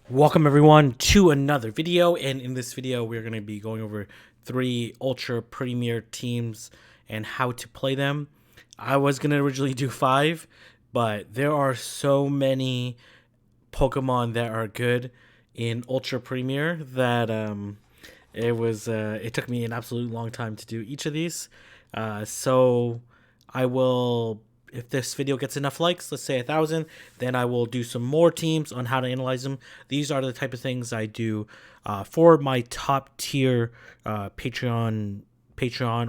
Welcome everyone to another video, and in this video we're going to be going over 3 Ultra Premier teams and how to play them. I was going to originally do 5, but there are so many Pokemon that are good in Ultra Premier that it took me an absolute long time to do each of these. So I will, if this video gets enough likes, let's say 1,000, then I will do some more teams on how to analyze them. These are the type of things I do for my top tier Patreon,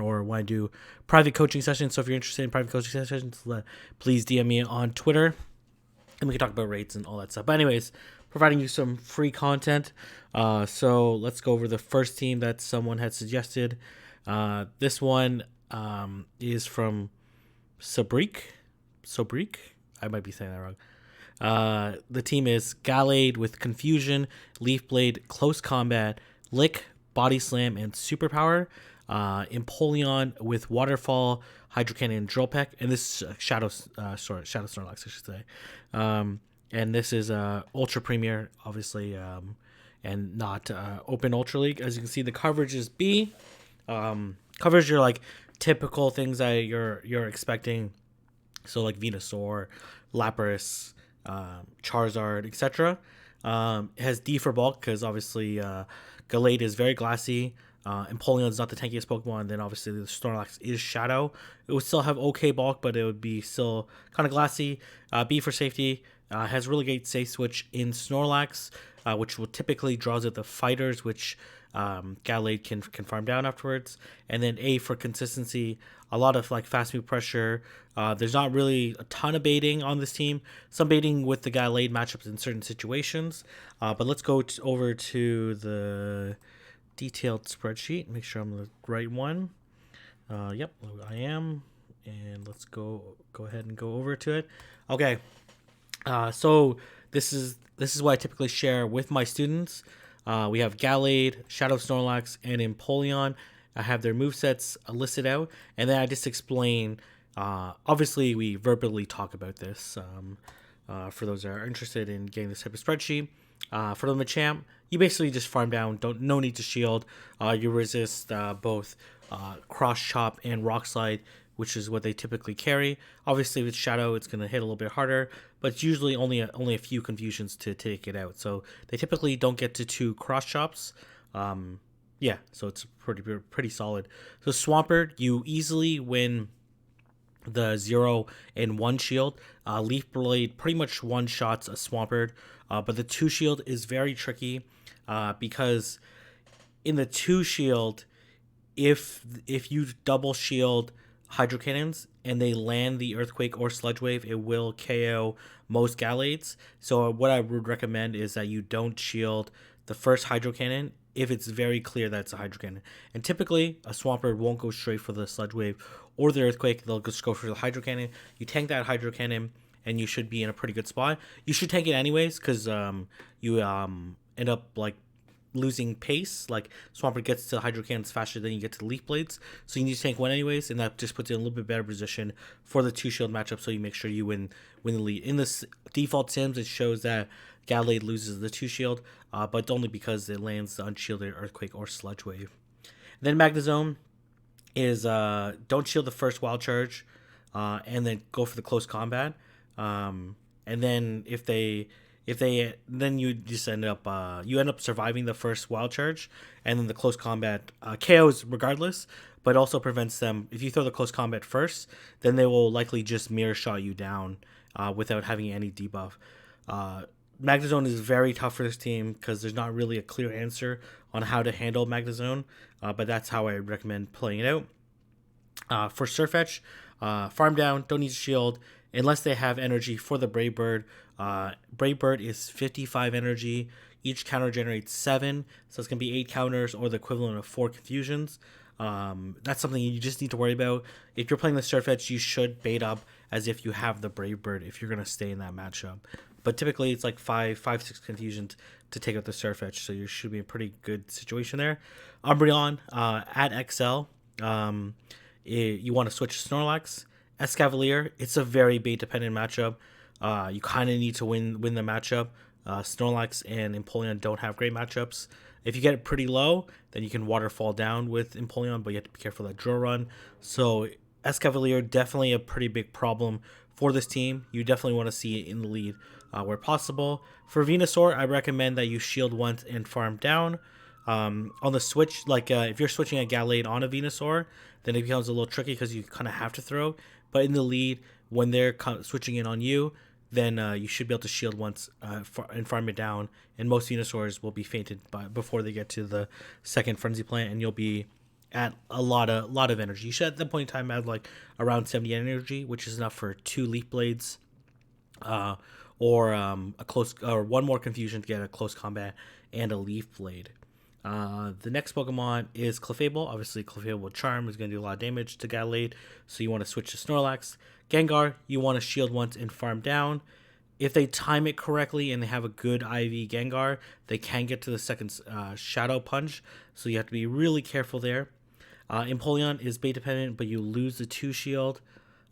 or when I do private coaching sessions. So if you're interested in private coaching sessions, please DM me on Twitter, and we can talk about rates and all that stuff. But anyways, providing you some free content. So let's go over the first team that someone had suggested. This one is from Sobreak. I might be saying that wrong. The team is Gallade with Confusion, Leaf Blade, Close Combat, Lick, Body Slam, and Superpower. Empoleon with Waterfall, Hydro Cannon, and Drill Peck, and this is Shadow Snorlax, I should say. And this is Ultra Premier, obviously, and not Open Ultra League. As you can see, the coverage is B. Coverage are like typical things that you're expecting, so like Venusaur, Lapras, Charizard, etc. It has D for bulk because obviously Gallade is very glassy. Empoleon is not the tankiest Pokemon. Then obviously the Snorlax is Shadow. It would still have okay bulk, but it would be still kind of glassy. B for safety. Has really great safe switch in Snorlax, which will typically draws out the fighters, which Gallade can farm down afterwards. And then A for consistency. A lot of like fast move pressure. There's not really a ton of baiting on this team. Some baiting with the Gallade matchups in certain situations. But let's go over to the detailed spreadsheet. Make sure I'm the right one. Yep, I am. And let's go ahead and go over to it. Okay. So this is what I typically share with my students. We have Gallade, Shadow Snorlax, and Empoleon. I have their movesets listed out, and then I just explain. Obviously, we verbally talk about this for those that are interested in getting this type of spreadsheet. For the Machamp, you basically just farm down. No need to shield. You resist both Cross Chop and Rock Slide, which is what they typically carry. Obviously, with Shadow, it's going to hit a little bit harder, but it's usually only a few confusions to take it out. So they typically don't get to 2 Cross Chops. Yeah, so it's pretty solid. So Swampert, you easily win the 0 and 1 shield. Leaf Blade pretty much one shots a Swampert, but the 2 shield is very tricky because in the 2 shield, if you double shield Hydro Cannons and they land the Earthquake or Sludge Wave, it will KO most Gallades. So what I would recommend is that you don't shield the first Hydro Cannon if it's very clear that it's a Hydro Cannon. And typically, a Swampert won't go straight for the Sludge Wave or the Earthquake. They'll just go for the Hydro Cannon. You tank that Hydro Cannon, and you should be in a pretty good spot. You should tank it anyways, because you end up like losing pace. Like Swampert gets to Hydro Cannons faster than you get to the Leaf Blades, so you need to tank one anyways, and that just puts you in a little bit better position for the 2 shield matchup. So you make sure you win the lead. In this default sims, it shows that Gallade loses the 2 shield, but only because it lands the unshielded Earthquake or Sludge Wave. Then Magnezone is don't shield the first Wild Charge, and then go for the close combat. And then then you just end up surviving the first Wild Charge, and then the close combat KOs regardless, but also prevents them. If you throw the close combat first, then they will likely just mirror shot you down without having any debuff. Magnezone is very tough for this team because there's not really a clear answer on how to handle Magnezone, but that's how I recommend playing it out. For Surfetch, farm down, don't need to shield unless they have energy for the Brave Bird. Brave Bird is 55 energy. Each counter generates 7, so it's going to be 8 counters or the equivalent of 4 confusions. That's something you just need to worry about. If you're playing the Surfetch, you should bait up as if you have the Brave Bird if you're going to stay in that matchup. But typically, it's like 6 confusions to take out the Surfetch, so you should be in a pretty good situation there. Umbreon at XL, you want to switch to Snorlax. Escavalier, it's a very bait dependent matchup. You kind of need to win the matchup. Snorlax and Empoleon don't have great matchups. If you get it pretty low, then you can waterfall down with Empoleon, but you have to be careful of that drill run. So Escavalier, definitely a pretty big problem for this team. You definitely want to see it in the lead where possible. For Venusaur, I recommend that you shield once and farm down. On the switch, like if you're switching a Gallade on a Venusaur, then it becomes a little tricky because you kind of have to throw. But in the lead, when they're switching in on you, then you should be able to shield once and farm it down. And most Venusaurs will be fainted before they get to the second Frenzy Plant, and you'll be at a lot of energy. You should at that point in time have like around 70 energy, which is enough for 2 Leaf Blades, or a close or one more Confusion to get a close combat and a Leaf Blade. The next Pokemon is Clefable. Obviously, Clefable Charm is going to do a lot of damage to Gallade, so you want to switch to Snorlax. Gengar, you want to shield once and farm down. If they time it correctly and they have a good IV Gengar, they can get to the second Shadow Punch, so you have to be really careful there. Empoleon is bait dependent, but you lose the 2 shield.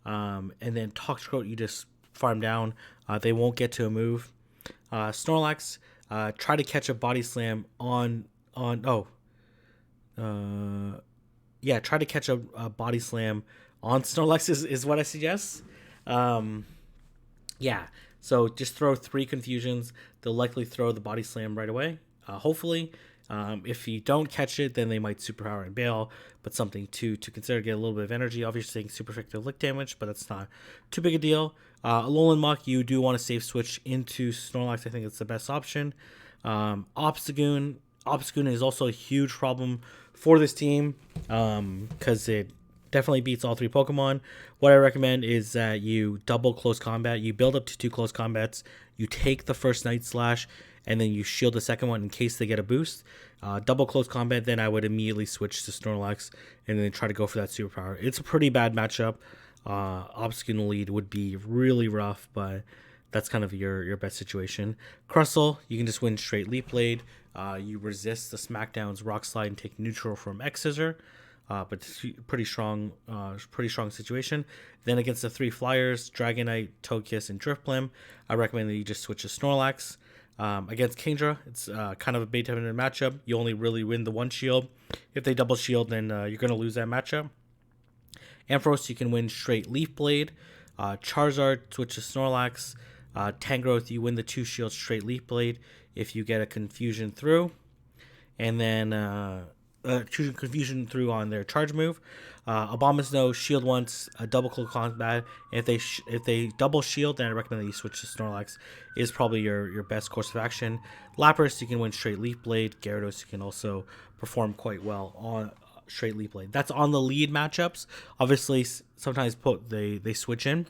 And then Toxicroak, you just farm down. They won't get to a move. Snorlax, try to catch a Body Slam try to catch a Body Slam on Snorlax is what I suggest. So just throw 3 Confusions. They'll likely throw the Body Slam right away, hopefully. If you don't catch it, then they might Superpower and bail, but something to consider, get a little bit of energy. Obviously, super effective lick damage, but that's not too big a deal. Alolan Muck, you do want to safe switch into Snorlax. I think it's the best option. Obstagoon is also a huge problem for this team because it definitely beats all 3 Pokemon. What I recommend is that you double close combat. You build up to 2 close combats. You take the first Night Slash, and then you shield the second one in case they get a boost. Double close combat, then I would immediately switch to Snorlax and then try to go for that superpower. It's a pretty bad matchup. Obstagoon lead would be really rough, but that's kind of your best situation. Crustle, you can just win straight Leaf Blade. You resist the Smackdown's Rock Slide and take neutral from X Scissor. But it's pretty strong situation. Then against the 3 Flyers, Dragonite, Togekiss, and Drifblim, I recommend that you just switch to Snorlax. Against Kingdra, it's kind of a bait-dependent matchup. You only really win the 1 shield. If they double shield, then you're going to lose that matchup. Ampharos, you can win straight Leaf Blade. Charizard, switch to Snorlax. Tangrowth, you win the 2 shield straight Leaf Blade if you get a Confusion through. And then choosing Confusion through on their charge move. Abomasnow, shield once, a double close combat. If they double shield, then I recommend that you switch to Snorlax. Is probably your best course of action. Lapras, you can win straight Leaf Blade. Gyarados, you can also perform quite well on straight Leaf Blade. That's on the lead matchups. Obviously, sometimes they switch in.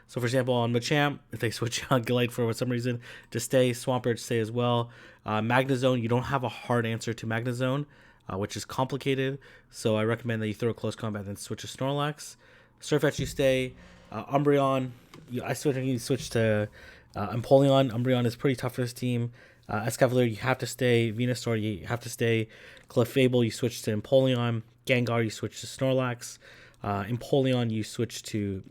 So, for example, on Machamp, if they switch on Gallade for some reason to stay, Swampert to stay as well. Magnezone, you don't have a hard answer to Magnezone, which is complicated. So I recommend that you throw a close combat and switch to Snorlax. Surfetch, you stay. Umbreon, I switch to Empoleon. Umbreon is pretty tough for this team. Escavalier, you have to stay. Venusaur, you have to stay. Clefable, you switch to Empoleon. Gengar, you switch to Snorlax. Empoleon, you switch to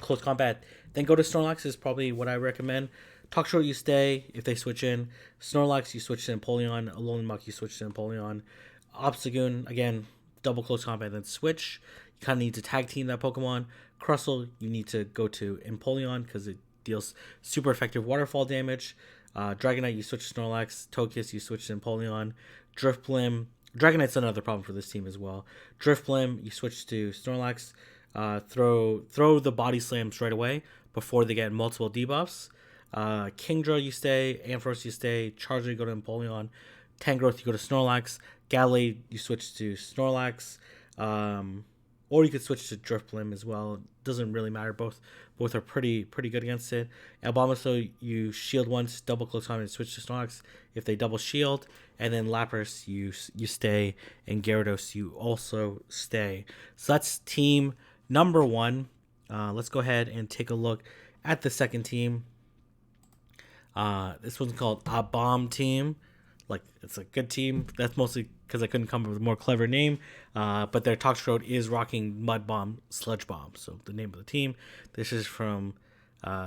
close combat. Then go to Snorlax is probably what I recommend. Toxicroak, you stay if they switch in. Snorlax, you switch to Empoleon. Alolan Muck, you switch to Empoleon. Obstagoon, again, double close combat, then switch. You kind of need to tag team that Pokemon. Crustle, you need to go to Empoleon because it deals super effective waterfall damage. Dragonite, you switch to Snorlax. Togekiss, you switch to Empoleon. Drifblim, Dragonite's another problem for this team as well. Drifblim, you switch to Snorlax. Throw the body slams right away before they get multiple debuffs. Kingdra, you stay. Ampharos, you stay. Charizard, you go to Empoleon. Tangrowth, you go to Snorlax. Gallade, you switch to Snorlax. Or you could switch to Drifblim as well. Doesn't really matter. Both are pretty good against it. Abomasnow, you shield once, double close combat, and switch to Snorlax if they double shield. And then Lapras, you stay. And Gyarados, you also stay. So that's team number 1. Let's go ahead and take a look at the second team. This one's called A Bomb Team. Like, it's a good team. That's mostly because I couldn't come up with a more clever name. But their Toxicroak is rocking Mud Bomb, Sludge Bomb. So the name of the team. This is from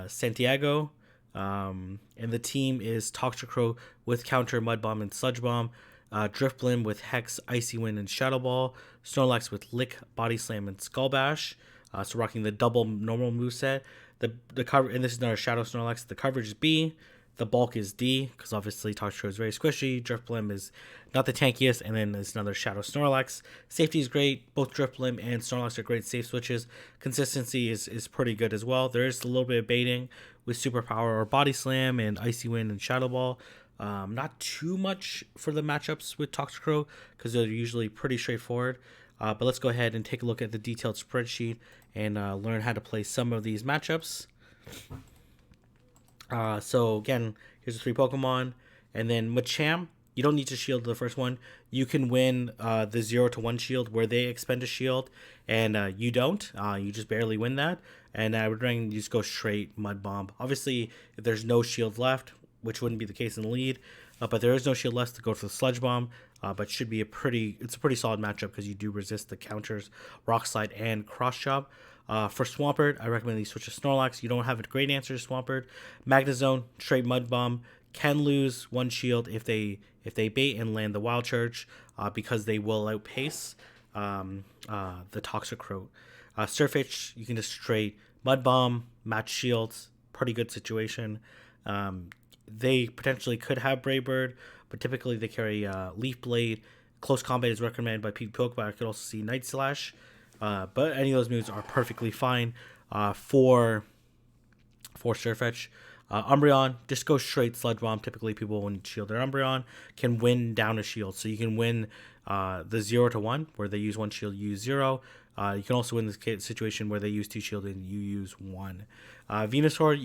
Santiago. And the team is Toxicrow with Counter, Mud Bomb, and Sludge Bomb. Drifblim with Hex, Icy Wind, and Shadow Ball. Snorlax with Lick, Body Slam, and Skull Bash. So rocking the double normal moveset. The cover, and this is another Shadow Snorlax. The coverage is B. The bulk is D, because obviously Toxicrow is very squishy. Drifblim is not the tankiest, and then there's another Shadow Snorlax. Safety is great. Both Drifblim and Snorlax are great safe switches. Consistency is pretty good as well. There is a little bit of baiting with Superpower or Body Slam and Icy Wind and Shadow Ball. Not too much for the matchups with Toxicrow, because they're usually pretty straightforward. But let's go ahead and take a look at the detailed spreadsheet and learn how to play some of these matchups. So again, here's the 3 Pokemon, and then Machamp. You don't need to shield the first one. You can win the 0-1 shield where they expend a shield, and you don't. You just barely win that. And I would recommend you just go straight Mud Bomb. Obviously, if there's no shield left, which wouldn't be the case in the lead, but there is no shield left to go for the Sludge Bomb. But should be it's a pretty solid matchup because you do resist the counters, Rock Slide, and Cross Chop. For Swampert, I recommend you switch to Snorlax. You don't have a great answer to Swampert. Magnezone, straight Mud Bomb, can lose 1 shield if they bait and land the Wild Charge, because they will outpace the Toxicrow. Surfetch, you can just straight Mud Bomb, match shields, pretty good situation. They potentially could have Brave Bird, but typically they carry Leaf Blade. Close Combat is recommended by Poke, but I could also see Night Slash. But any of those moves are perfectly fine for Surfetch. Umbreon, just go straight Sludge Bomb. Typically people when shield their Umbreon can win down a shield. So you can win the 0-1 where they use 1 shield, you use 0. You can also win this situation where they use 2 shield and you use 1. Venusaur,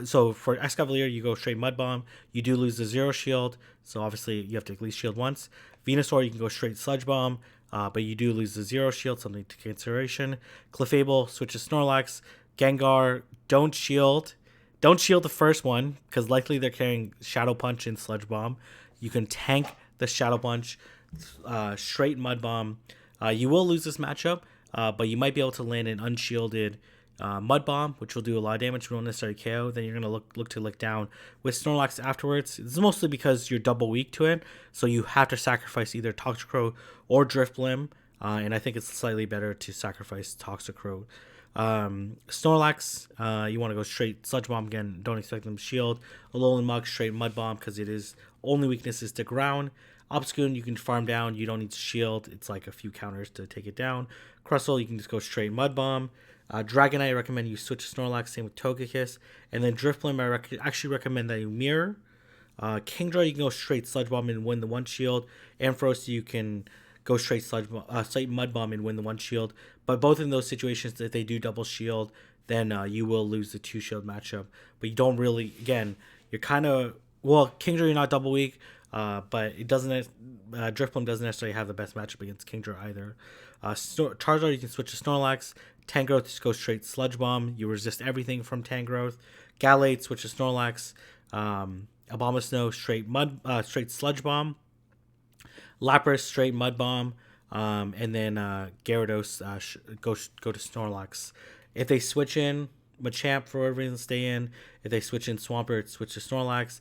so for Escavalier, you go straight Mud Bomb. You do lose the 0 shield, so obviously you have to at least shield once. Venusaur, you can go straight Sludge Bomb, but you do lose the 0 shield, something to consideration. Clefable, switch to Snorlax. Gengar, don't shield the first one, because likely they're carrying Shadow Punch and Sludge Bomb. You can tank the Shadow Punch, straight Mud Bomb. You will lose this matchup, but you might be able to land an unshielded Mud Bomb, which will do a lot of damage, but won't necessarily KO. Then you're going to look to lick down with Snorlax afterwards. It's mostly because you're double weak to it, so you have to sacrifice either Toxicrow or Drifblim, and I think it's slightly better to sacrifice Toxicrow. Snorlax, you want to go straight Sludge Bomb again. Don't expect them to shield. Alolan Mug, straight Mud Bomb, because it is only weakness is to ground. Obscune, you can farm down. You don't need to shield. It's like a few counters to take it down. Crustle, you can just go straight Mud Bomb. Dragonite, I recommend you switch to Snorlax. Same with Togekiss. And then Drifblim, I actually recommend that you mirror. Kingdra, you can go straight Sludge Bomb and win the 1 shield. Ampharos, you can go straight Mud Bomb and win the 1 shield. But both in those situations, if they do double shield, then you will lose the 2 shield matchup. But you don't really, again, you're kind of, Kingdra, you're not double weak, but it doesn't, Drifblim doesn't necessarily have the best matchup against Kingdra either. Charizard, you can switch to Snorlax. Tangrowth, just go straight Sludge Bomb. You resist everything from Tangrowth. Gallade, switch to Snorlax. Abomasnow, straight Sludge Bomb. Lapras, straight Mud Bomb. And then Gyarados, go to Snorlax. If they switch in Machamp, for whatever reason, stay in. If they switch in Swampert, switch to Snorlax.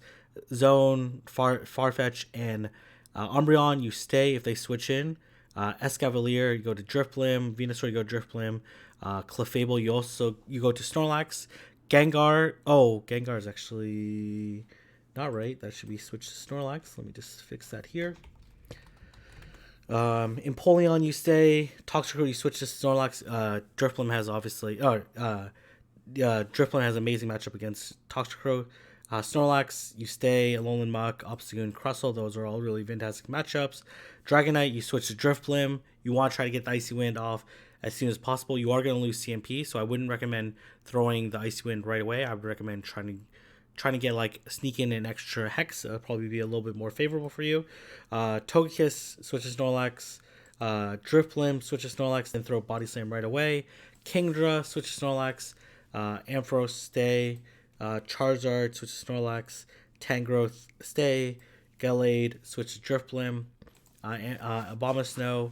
Zone, Farfetch, and Umbreon, you stay if they switch in. Escavalier, you go to Drifblim. Venusaur, you go to Drifblim. Clefable, you go to Snorlax. Gengar is actually not right. That should be switched to Snorlax. Let me just fix that here. Empoleon, you stay. Toxicrow, you switch to Snorlax. Drifblim has Drifblim has amazing matchup against Toxicrow. Snorlax, you stay. Alolan Muck, Obstagoon, Crustle, those are all really fantastic matchups. Dragonite, you switch to Drifblim. You want to try to get the Icy Wind off as soon as possible. You are going to lose CMP, so I wouldn't recommend throwing the Icy Wind right away. I would recommend trying to get sneak in an extra Hex. That'll probably be a little bit more favorable for you. Togekiss, switch to Snorlax. Drifblim, switch to Snorlax, then throw Body Slam right away. Kingdra, switch to Snorlax. Ampharos, stay. Charizard, switch to Snorlax. Tangrowth, stay. Gallade, switch to Drifblim. Abomasnow,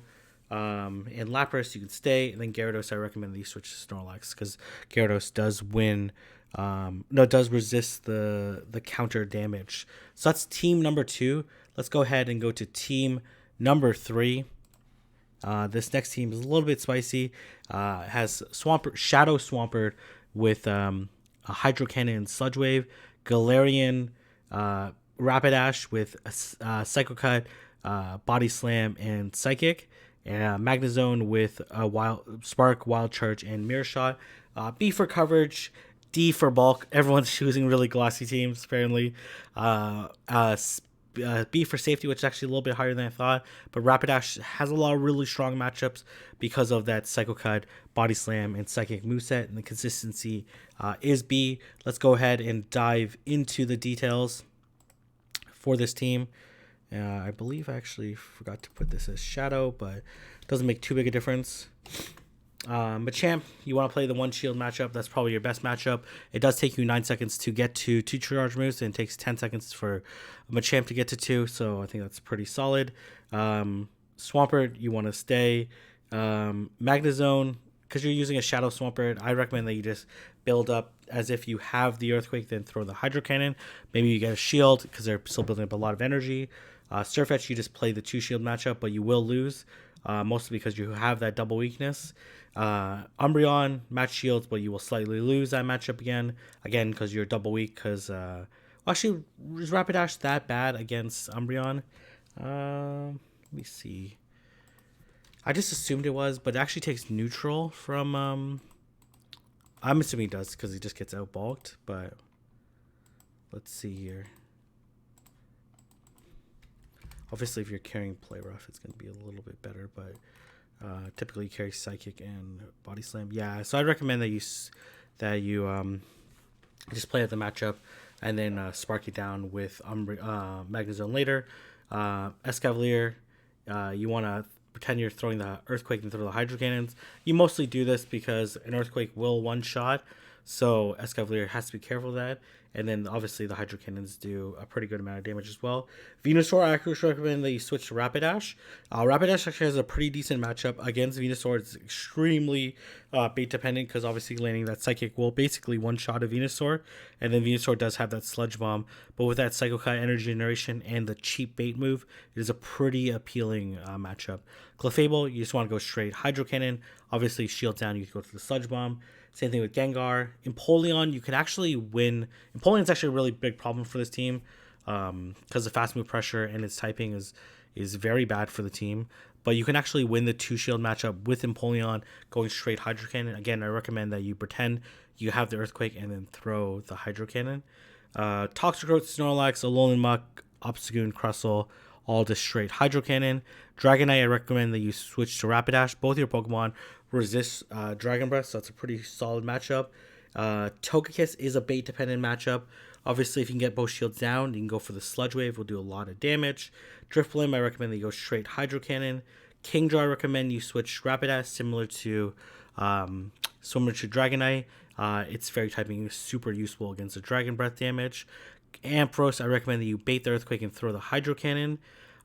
And Lapras, you can stay. And then Gyarados, I recommend that you switch to Snorlax because Gyarados does win. Does resist the counter damage. So that's team number 2. Let's go ahead and go to team number 3. This next team is a little bit spicy. Has Shadow Swampert with a Hydro Cannon and Sludge Wave, Galarian Rapidash with Psycho Cut, Body Slam, and Psychic, and Magnezone with Spark, Wild Charge, and Mirror Shot. B for coverage, D for bulk. Everyone's choosing really glossy teams, apparently. B for safety, which is actually a little bit higher than I thought. But Rapidash has a lot of really strong matchups because of that Psycho Cut, Body Slam, and Psychic moveset, and the consistency is B. Let's go ahead and dive into the details for this team. I believe I actually forgot to put this as Shadow, but it doesn't make too big a difference. Machamp, you want to play the 1 shield matchup. That's probably your best matchup. It does take you 9 seconds to get to 2 charge moves, and it takes 10 seconds for Machamp to get to 2, so I think that's pretty solid. Swampert, you want to stay. Magnezone, because you're using a Shadow Swampert, I recommend that you just build up as if you have the Earthquake, then throw the Hydro Cannon. Maybe you get a shield because they're still building up a lot of energy. Surfetch, you just play the 2 shield matchup, but you will lose, mostly because you have that double weakness. Umbreon, match shields, but you will slightly lose that matchup again because you're double weak. Because actually, is Rapidash that bad against Umbreon? Let me see. I just assumed it was, but it actually takes neutral from. I'm assuming it does because he just gets outbulked. But let's see here. Obviously, if you're carrying Play Rough, it's going to be a little bit better, but typically you carry Psychic and Body Slam. Yeah, so I recommend that you just play out the matchup and then spark it down with Magnezone later. Escavalier, you want to pretend you're throwing the Earthquake and throw the Hydro Cannons. You mostly do this because an Earthquake will one-shot, so Escavalier has to be careful of that. And then obviously the Hydro Cannons do a pretty good amount of damage as well. Venusaur, I actually recommend that you switch to Rapidash. Rapidash actually has a pretty decent matchup against Venusaur. It's extremely bait dependent because obviously landing that Psychic will basically one-shot a Venusaur. And then Venusaur does have that Sludge Bomb. But with that Psycho Cut, Energy Generation, and the cheap bait move, it is a pretty appealing matchup. Clefable, you just want to go straight Hydro Cannon. Obviously, shield down, you can go to the Sludge Bomb. Same thing with Gengar. Empoleon, you can actually win. Empoleon's actually a really big problem for this team because the fast move pressure and its typing is very bad for the team. But you can actually win the 2 shield matchup with Empoleon going straight Hydro Cannon. Again, I recommend that you pretend you have the Earthquake and then throw the Hydro Cannon. Toxicroak, Snorlax, Alolan Muck, Obstagoon, Crustle, all just straight Hydro Cannon. Dragonite, I recommend that you switch to Rapidash. Both your Pokemon resist Dragon Breath, so that's a pretty solid matchup. Togekiss is a bait dependent matchup. Obviously, if you can get both shields down, you can go for the Sludge Wave, will do a lot of damage. Drifblim, I recommend that you go straight Hydro Cannon. Kingdraw, I recommend you switch Rapidash, similar to Dragonite. Its fairy typing is super useful against the Dragon Breath damage. Ampharos, I recommend that you bait the Earthquake and throw the Hydro Cannon.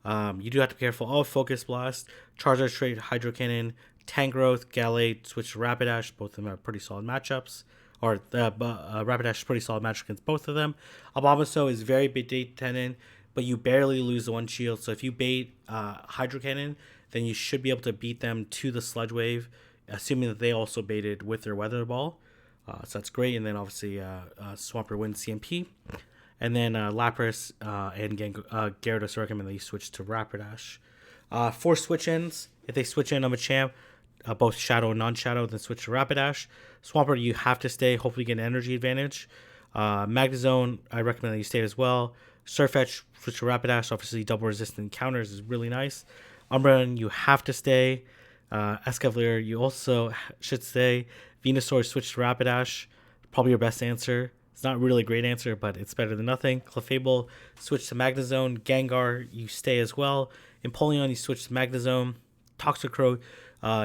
You do have to be careful of Focus Blast. Charizard straight Hydro Cannon. Tangrowth, Gallade, switch to Rapidash. Both of them are pretty solid matchups. Or Rapidash is pretty solid matchup against both of them. Abomasnow is very bait dependent, but you barely lose the 1 shield. So if you bait Hydro Cannon, then you should be able to beat them to the Sludge Wave, assuming that they also baited with their Weather Ball. So that's great. And then obviously Swampert wins CMP. And then Lapras and Gyarados recommend that you switch to Rapidash. For switch-ins, if they switch in on Machamp, both Shadow and non-Shadow, then switch to Rapidash. Swampert, you have to stay. Hopefully get an energy advantage. Magnezone, I recommend that you stay as well. Surfetch, switch to Rapidash. Obviously, double resistant counters is really nice. Umbreon, you have to stay. Escavalier, you also should stay. Venusaur, switch to Rapidash. Probably your best answer. It's not really a great answer, but it's better than nothing. Clefable, switch to Magnezone. Gengar, you stay as well. Empoleon, you switch to Magnezone. Toxicroak,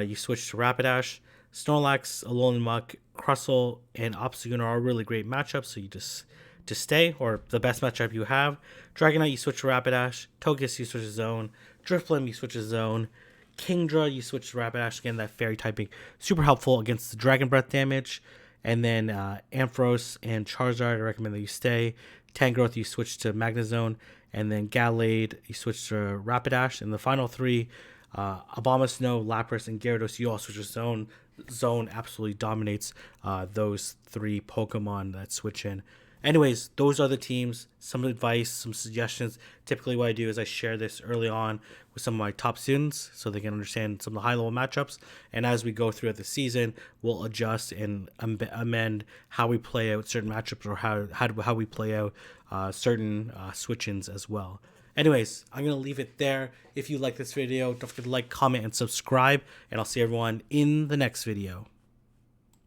you switch to Rapidash. Snorlax, Alolan Muck, Crustle, and Obstagoon are all really great matchups, so you just stay, or the best matchup you have. Dragonite, you switch to Rapidash. Togekiss, you switch to Zone. Drifblim, you switch to Zone. Kingdra, you switch to Rapidash. Again, that fairy typing, super helpful against the Dragon Breath damage. And then Ampharos and Charizard, I recommend that you stay. Tangrowth, you switch to Magnezone. And then Gallade, you switch to Rapidash. And the final three, Abomasnow, Lapras, and Gyarados, you all switch to Zone. Zone absolutely dominates those three Pokemon that switch in. Anyways, those are the teams. Some advice, some suggestions. Typically what I do is I share this early on with some of my top students so they can understand some of the high-level matchups. And as we go throughout the season, we'll adjust and amend how we play out certain matchups, or how we play out certain switch-ins as well. Anyways, I'm going to leave it there. If you like this video, don't forget to like, comment, and subscribe. And I'll see everyone in the next video.